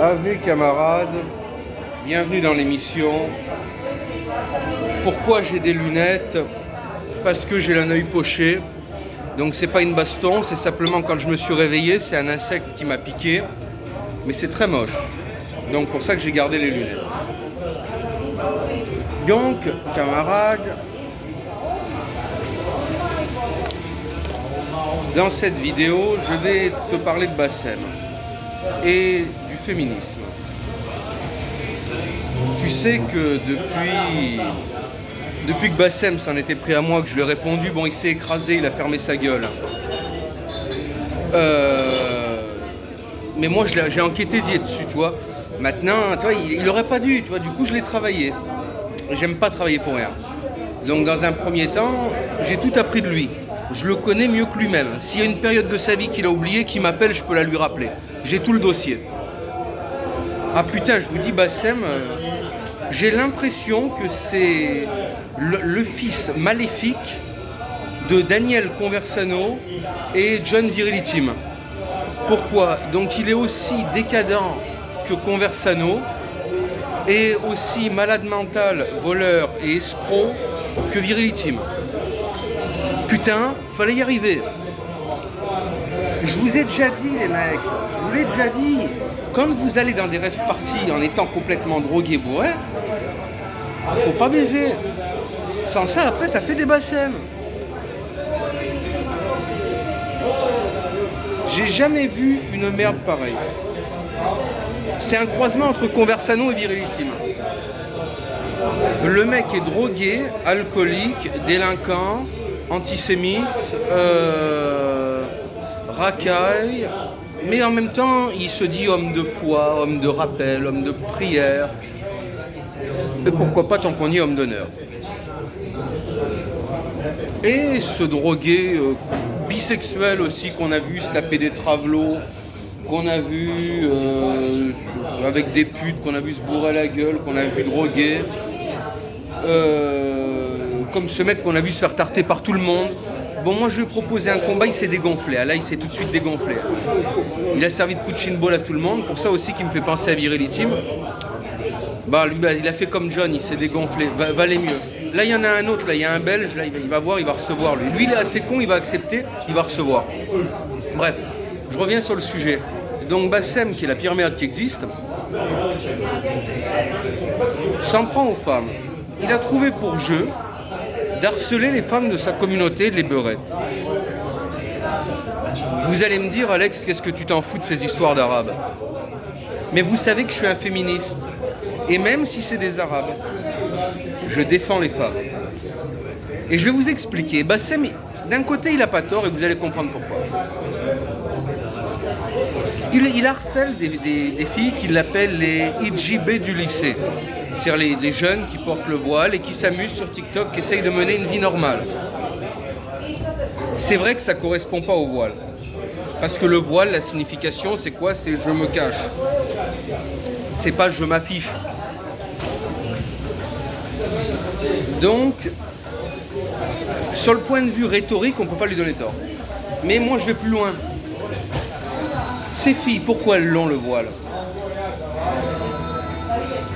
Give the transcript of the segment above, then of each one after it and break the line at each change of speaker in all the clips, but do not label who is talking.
Ave camarades, bienvenue dans l'émission. Pourquoi j'ai des lunettes? Parce que j'ai l'un œil poché. Donc c'est pas une baston, c'est simplement quand je me suis réveillé, c'est un insecte qui m'a piqué. Mais c'est très moche. Donc pour ça que j'ai gardé les lunettes. Donc, camarades, dans cette vidéo, je vais te parler de Bassem et du féminisme. Tu sais que depuis que Bassem s'en était pris à moi, que je lui ai répondu, bon, il s'est écrasé, il a fermé sa gueule. Mais moi, j'ai enquêté dessus, tu vois. Maintenant, tu vois, il aurait pas dû, tu vois. Du coup, je l'ai travaillé. J'aime pas travailler pour rien. Donc, dans un premier temps, j'ai tout appris de lui. Je le connais mieux que lui-même. S'il y a une période de sa vie qu'il a oubliée, qu'il m'appelle, je peux la lui rappeler. J'ai tout le dossier. Ah putain, je vous dis, Bassem, j'ai l'impression que c'est le fils maléfique de Daniel Conversano et John Virility. Pourquoi? Donc il est aussi décadent que Conversano et aussi malade mental, voleur et escroc que Virility. Putain, fallait y arriver. Je vous ai déjà dit, les mecs, je vous l'ai déjà dit, quand vous allez dans des rêves parties en étant complètement drogué, bourré, faut pas baiser. Sans ça, après, ça fait des Bassem. J'ai jamais vu une merde pareille. C'est un croisement entre Conversano et Virility. Le mec est drogué, alcoolique, délinquant, antisémite, racaille, mais en même temps, il se dit homme de foi, homme de rappel, homme de prière, et pourquoi pas, tant qu'on y est, homme d'honneur. Et ce drogué bisexuel aussi qu'on a vu se taper des travelots, qu'on a vu avec des putes, qu'on a vu se bourrer la gueule, qu'on a vu droguer, comme ce mec qu'on a vu se faire tarter par tout le monde. Bon, moi je lui ai proposé un combat, il s'est dégonflé. Là, il s'est tout de suite dégonflé. Il a servi de punching ball à tout le monde, pour ça aussi qu'il me fait penser à Virility. Bah, lui, il a fait comme John, il s'est dégonflé, valait mieux. Là, il y en a un autre, là, il y a un Belge, là, il va voir, il va recevoir lui. Lui, il est assez con, il va accepter, il va recevoir. Bref, je reviens sur le sujet. Donc, Bassem, qui est la pire merde qui existe, s'en prend aux femmes. Il a trouvé pour jeu d'harceler les femmes de sa communauté, les beurettes. Vous allez me dire, Alex, qu'est-ce que tu t'en fous de ces histoires d'arabes? Mais vous savez que je suis un féministe. Et même si c'est des arabes, je défends les femmes. Et je vais vous expliquer. Bassem, d'un côté, il n'a pas tort et vous allez comprendre pourquoi. Il harcèle des filles qu'il appelle les IJB du lycée. C'est-à-dire les jeunes qui portent le voile et qui s'amusent sur TikTok, qui essayent de mener une vie normale. C'est vrai que ça ne correspond pas au voile. Parce que le voile, la signification, c'est quoi? C'est je me cache. C'est pas je m'affiche. Donc, sur le point de vue rhétorique, on ne peut pas lui donner tort. Mais moi, je vais plus loin. Ces filles, pourquoi elles l'ont le voile?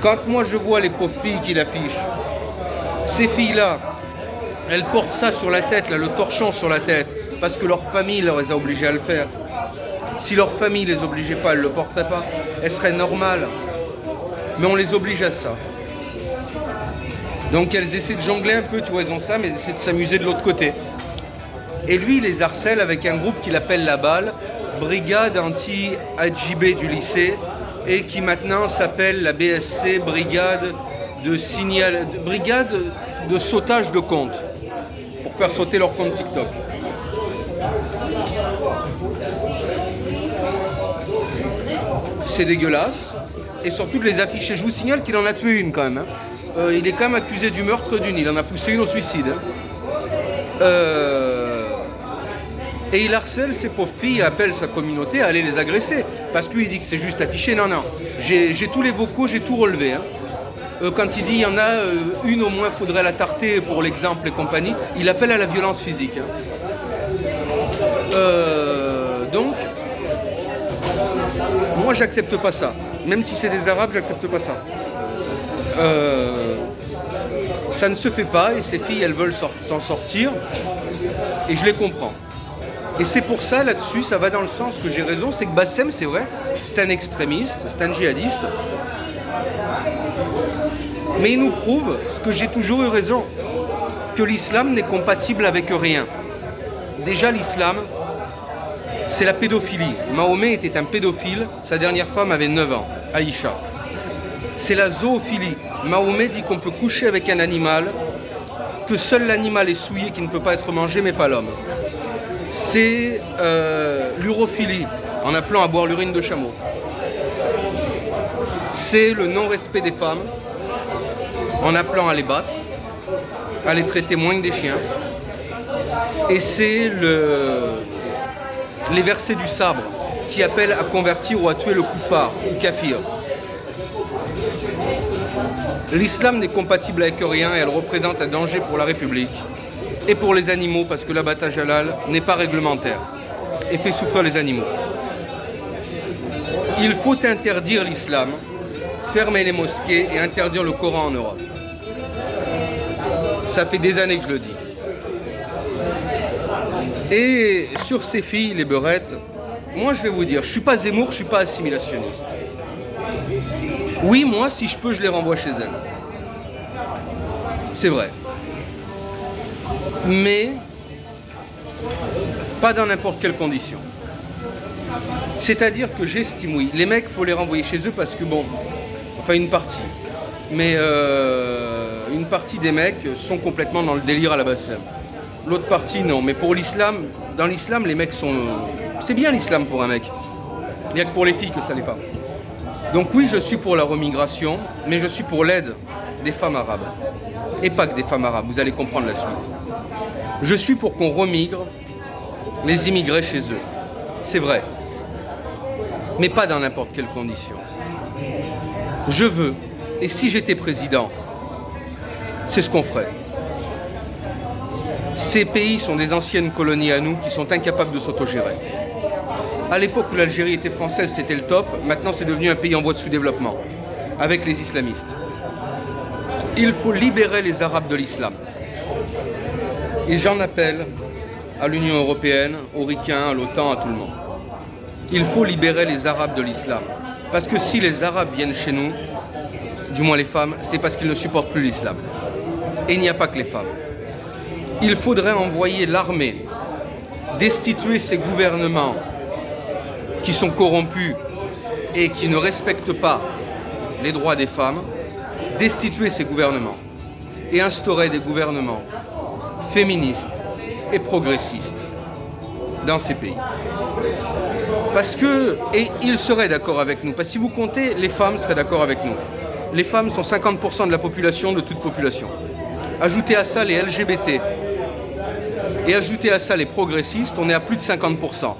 Quand moi je vois les pauvres filles qui l'affichent, ces filles-là, elles portent ça sur la tête, là, le torchon sur la tête, parce que leur famille leur les a obligées à le faire. Si leur famille les obligeait pas, elles ne le porteraient pas. Elles seraient normales. Mais on les oblige à ça. Donc elles essaient de jongler un peu, tu vois, elles ont ça, mais elles essaient de s'amuser de l'autre côté. Et lui, il les harcèle avec un groupe qu'il appelle la BAL, Brigade anti-AJB du lycée, et qui maintenant s'appelle la BSC, Brigade de sautage de compte, pour faire sauter leur compte TikTok. C'est dégueulasse, et surtout de les afficher. Je vous signale qu'il en a tué une quand même. Il est quand même accusé du meurtre d'une, il en a poussé une au suicide. Et il harcèle ces pauvres filles et appelle sa communauté à aller les agresser. Parce que lui, il dit que c'est juste affiché. Non, non. J'ai tous les vocaux, j'ai tout relevé. Quand il dit il y en a une au moins, faudrait la tarter pour l'exemple et compagnie, il appelle à la violence physique. Donc, Moi, j'accepte pas ça. Même si c'est des Arabes, j'accepte pas ça. Ça ne se fait pas et ces filles, elles veulent s'en sortir. Et je les comprends. Et c'est pour ça, là-dessus, ça va dans le sens que j'ai raison, c'est que Bassem, c'est vrai, c'est un extrémiste, c'est un djihadiste. Mais il nous prouve, ce que j'ai toujours eu raison, que l'islam n'est compatible avec rien. Déjà, l'islam, c'est la pédophilie. Mahomet était un pédophile, sa dernière femme avait 9 ans, Aïcha. C'est la zoophilie. Mahomet dit qu'on peut coucher avec un animal, que seul l'animal est souillé, qui ne peut pas être mangé, mais pas l'homme. C'est l'urophilie, en appelant à boire l'urine de chameau. C'est le non-respect des femmes, en appelant à les battre, à les traiter moins que des chiens. Et c'est les versets du sabre, qui appellent à convertir ou à tuer le koufar, ou kafir. L'islam n'est compatible avec rien et elle représente un danger pour la République et pour les animaux parce que l'abattage halal n'est pas réglementaire et fait souffrir les animaux. Il faut interdire l'islam, fermer les mosquées et interdire le Coran en Europe. Ça fait des années que je le dis. Et sur ces filles, les beurettes, moi je vais vous dire, je ne suis pas Zemmour, je ne suis pas assimilationniste. Oui, moi, si je peux, je les renvoie chez elles. C'est vrai. Mais pas dans n'importe quelle condition. C'est-à-dire que j'estime, oui, les mecs, il faut les renvoyer chez eux parce que, bon, enfin une partie. Mais une partie des mecs sont complètement dans le délire à la Bassem. L'autre partie, non. Mais pour l'islam, dans l'islam, les mecs sont... C'est bien l'islam pour un mec. Il n'y a que pour les filles que ça n'est pas. Donc oui, je suis pour la remigration, mais je suis pour l'aide des femmes arabes. Et pas que des femmes arabes, vous allez comprendre la suite. Je suis pour qu'on remigre les immigrés chez eux. C'est vrai. Mais pas dans n'importe quelle condition. Je veux, et si j'étais président, c'est ce qu'on ferait. Ces pays sont des anciennes colonies à nous qui sont incapables de s'autogérer. À l'époque où l'Algérie était française, c'était le top. Maintenant, c'est devenu un pays en voie de sous-développement, avec les islamistes. Il faut libérer les Arabes de l'islam. Et j'en appelle à l'Union européenne, aux Ricains, à l'OTAN, à tout le monde. Il faut libérer les Arabes de l'islam. Parce que si les Arabes viennent chez nous, du moins les femmes, c'est parce qu'ils ne supportent plus l'islam. Et il n'y a pas que les femmes. Il faudrait envoyer l'armée, destituer ces gouvernements qui sont corrompus et qui ne respectent pas les droits des femmes, destituer ces gouvernements et instaurer des gouvernements féministes et progressistes dans ces pays. Parce que, et ils seraient d'accord avec nous, parce que si vous comptez, les femmes seraient d'accord avec nous. Les femmes sont 50% de la population, de toute population. Ajoutez à ça les LGBT et ajoutez à ça les progressistes, on est à plus de 50%.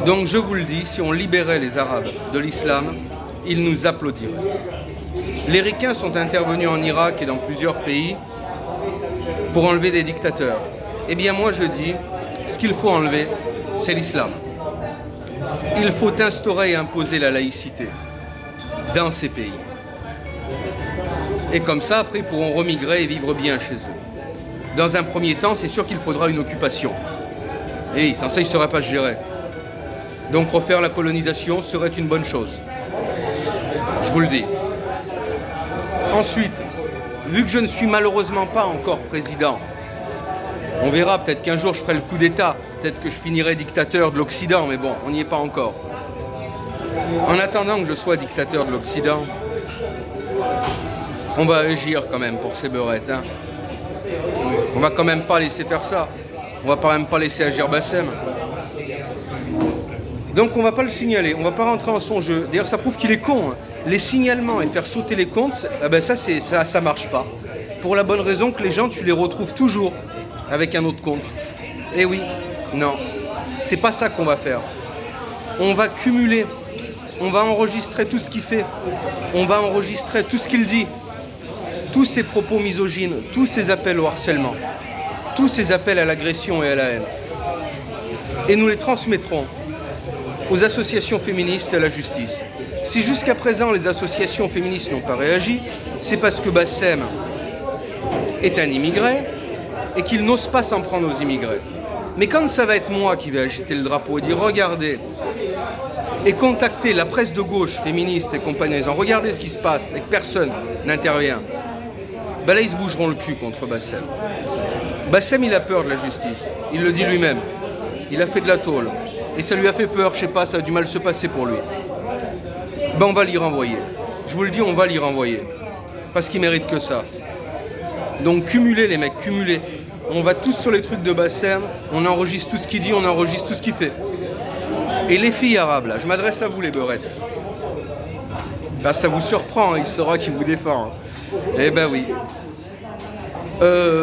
Donc je vous le dis, si on libérait les Arabes de l'islam, ils nous applaudiraient. Les Ricains sont intervenus en Irak et dans plusieurs pays pour enlever des dictateurs. Eh bien moi je dis, ce qu'il faut enlever, c'est l'islam. Il faut instaurer et imposer la laïcité dans ces pays. Et comme ça, après, ils pourront remigrer et vivre bien chez eux. Dans un premier temps, c'est sûr qu'il faudra une occupation. Et sans ça, ils ne sauraient pas gérer. Donc refaire la colonisation serait une bonne chose. Je vous le dis. Ensuite, vu que je ne suis malheureusement pas encore président, on verra, peut-être qu'un jour je ferai le coup d'État, peut-être que je finirai dictateur de l'Occident, mais bon, on n'y est pas encore. En attendant que je sois dictateur de l'Occident, on va agir quand même pour ces beurettes. Hein. On va quand même pas laisser faire ça. On va quand même pas laisser agir Bassem. Donc on va pas le signaler, on va pas rentrer en son jeu. D'ailleurs ça prouve qu'il est con. Hein. Les signalements et faire sauter les comptes, ça marche pas. Pour la bonne raison que les gens, tu les retrouves toujours avec un autre compte. Eh oui, non, c'est pas ça qu'on va faire. On va cumuler, on va enregistrer tout ce qu'il fait, on va enregistrer tout ce qu'il dit, tous ses propos misogynes, tous ses appels au harcèlement, tous ses appels à l'agression et à la haine. Et nous les transmettrons aux associations féministes et à la justice. Si jusqu'à présent les associations féministes n'ont pas réagi, c'est parce que Bassem est un immigré et qu'il n'ose pas s'en prendre aux immigrés. Mais quand ça va être moi qui vais agiter le drapeau et dire regardez, et contacter la presse de gauche, féministe et compagnie, en disant regardez ce qui se passe et que personne n'intervient, ben là ils se bougeront le cul contre Bassem. Bassem il a peur de la justice, il le dit lui-même, il a fait de la tôle et ça lui a fait peur, je sais pas, ça a du mal se passer pour lui. Ben on va l'y renvoyer, je vous le dis, on va l'y renvoyer, parce qu'il mérite que ça. Donc cumulez les mecs, cumulez. On va tous sur les trucs de Bassem, on enregistre tout ce qu'il dit, on enregistre tout ce qu'il fait. Et les filles arabes, là, je m'adresse à vous les beurettes. Là, ça vous surprend, il saura qui vous défend. Eh ben oui.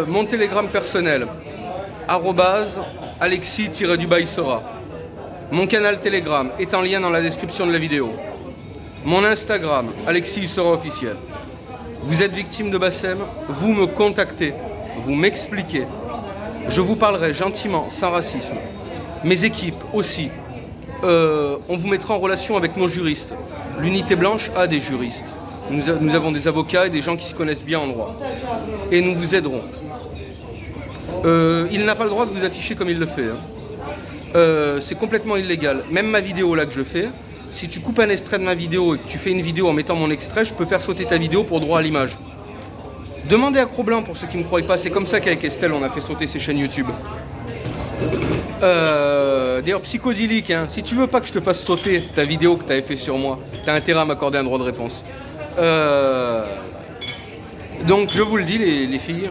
Mon télégramme personnel, @Alexis-Sera. Mon canal Telegram est en lien dans la description de la vidéo. Mon Instagram, Alexis Sera officiel. Vous êtes victime de Bassem, vous me contactez, vous m'expliquez. Je vous parlerai gentiment, sans racisme. Mes équipes aussi. On vous mettra en relation avec nos juristes. L'unité blanche a des juristes. Nous avons des avocats et des gens qui se connaissent bien en droit. Et nous vous aiderons. Il n'a pas le droit de vous afficher comme il le fait. C'est complètement illégal. Même ma vidéo là que je fais, si tu coupes un extrait de ma vidéo et que tu fais une vidéo en mettant mon extrait, je peux faire sauter ta vidéo pour droit à l'image. Demandez à Cro-Blanc pour ceux qui ne me croient pas. C'est comme ça qu'avec Estelle, on a fait sauter ses chaînes YouTube. D'ailleurs, psychodélique, hein. Si tu veux pas que je te fasse sauter ta vidéo que tu avais fait sur moi, tu as intérêt à m'accorder un droit de réponse. Donc, je vous le dis, les filles,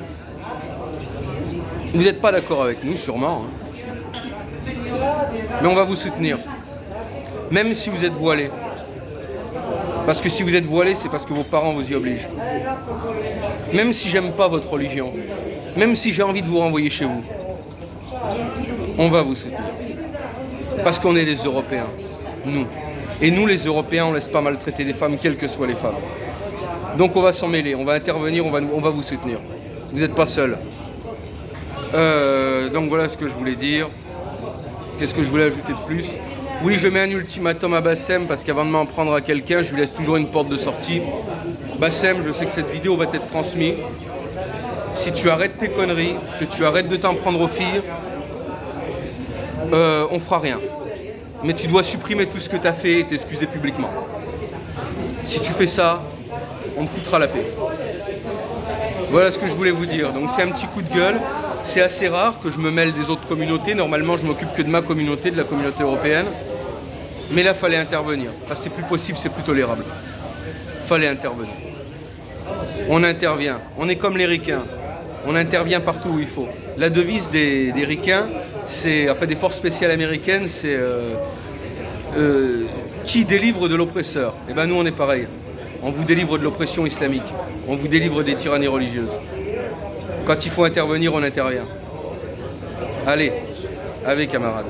vous n'êtes pas d'accord avec nous, sûrement. Hein. Mais on va vous soutenir. Même si vous êtes voilés. Parce que si vous êtes voilés, c'est parce que vos parents vous y obligent. Même si j'aime pas votre religion, même si j'ai envie de vous renvoyer chez vous, on va vous soutenir. Parce qu'on est des Européens, nous. Et nous, les Européens, on ne laisse pas maltraiter les femmes, quelles que soient les femmes. Donc on va s'en mêler, on va intervenir, on va vous soutenir. Vous n'êtes pas seuls. Donc voilà ce que je voulais dire. Qu'est-ce que je voulais ajouter de plus ? Oui, je mets un ultimatum à Bassem parce qu'avant de m'en prendre à quelqu'un, je lui laisse toujours une porte de sortie. Bassem, je sais que cette vidéo va être transmise. Si tu arrêtes tes conneries, que tu arrêtes de t'en prendre aux filles, on fera rien. Mais tu dois supprimer tout ce que tu as fait et t'excuser publiquement. Si tu fais ça, on te foutra la paix. Voilà ce que je voulais vous dire. Donc c'est un petit coup de gueule. C'est assez rare que je me mêle des autres communautés. Normalement, je m'occupe que de ma communauté, de la communauté européenne. Mais là, il fallait intervenir. Parce que c'est plus possible, c'est plus tolérable. Fallait intervenir. On intervient. On est comme les ricains. On intervient partout où il faut. La devise des ricains, c'est, enfin des forces spéciales américaines, c'est qui délivre de l'oppresseur. Et ben nous, on est pareil. On vous délivre de l'oppression islamique. On vous délivre des tyrannies religieuses. Quand il faut intervenir, on intervient. Allez, avec camarades.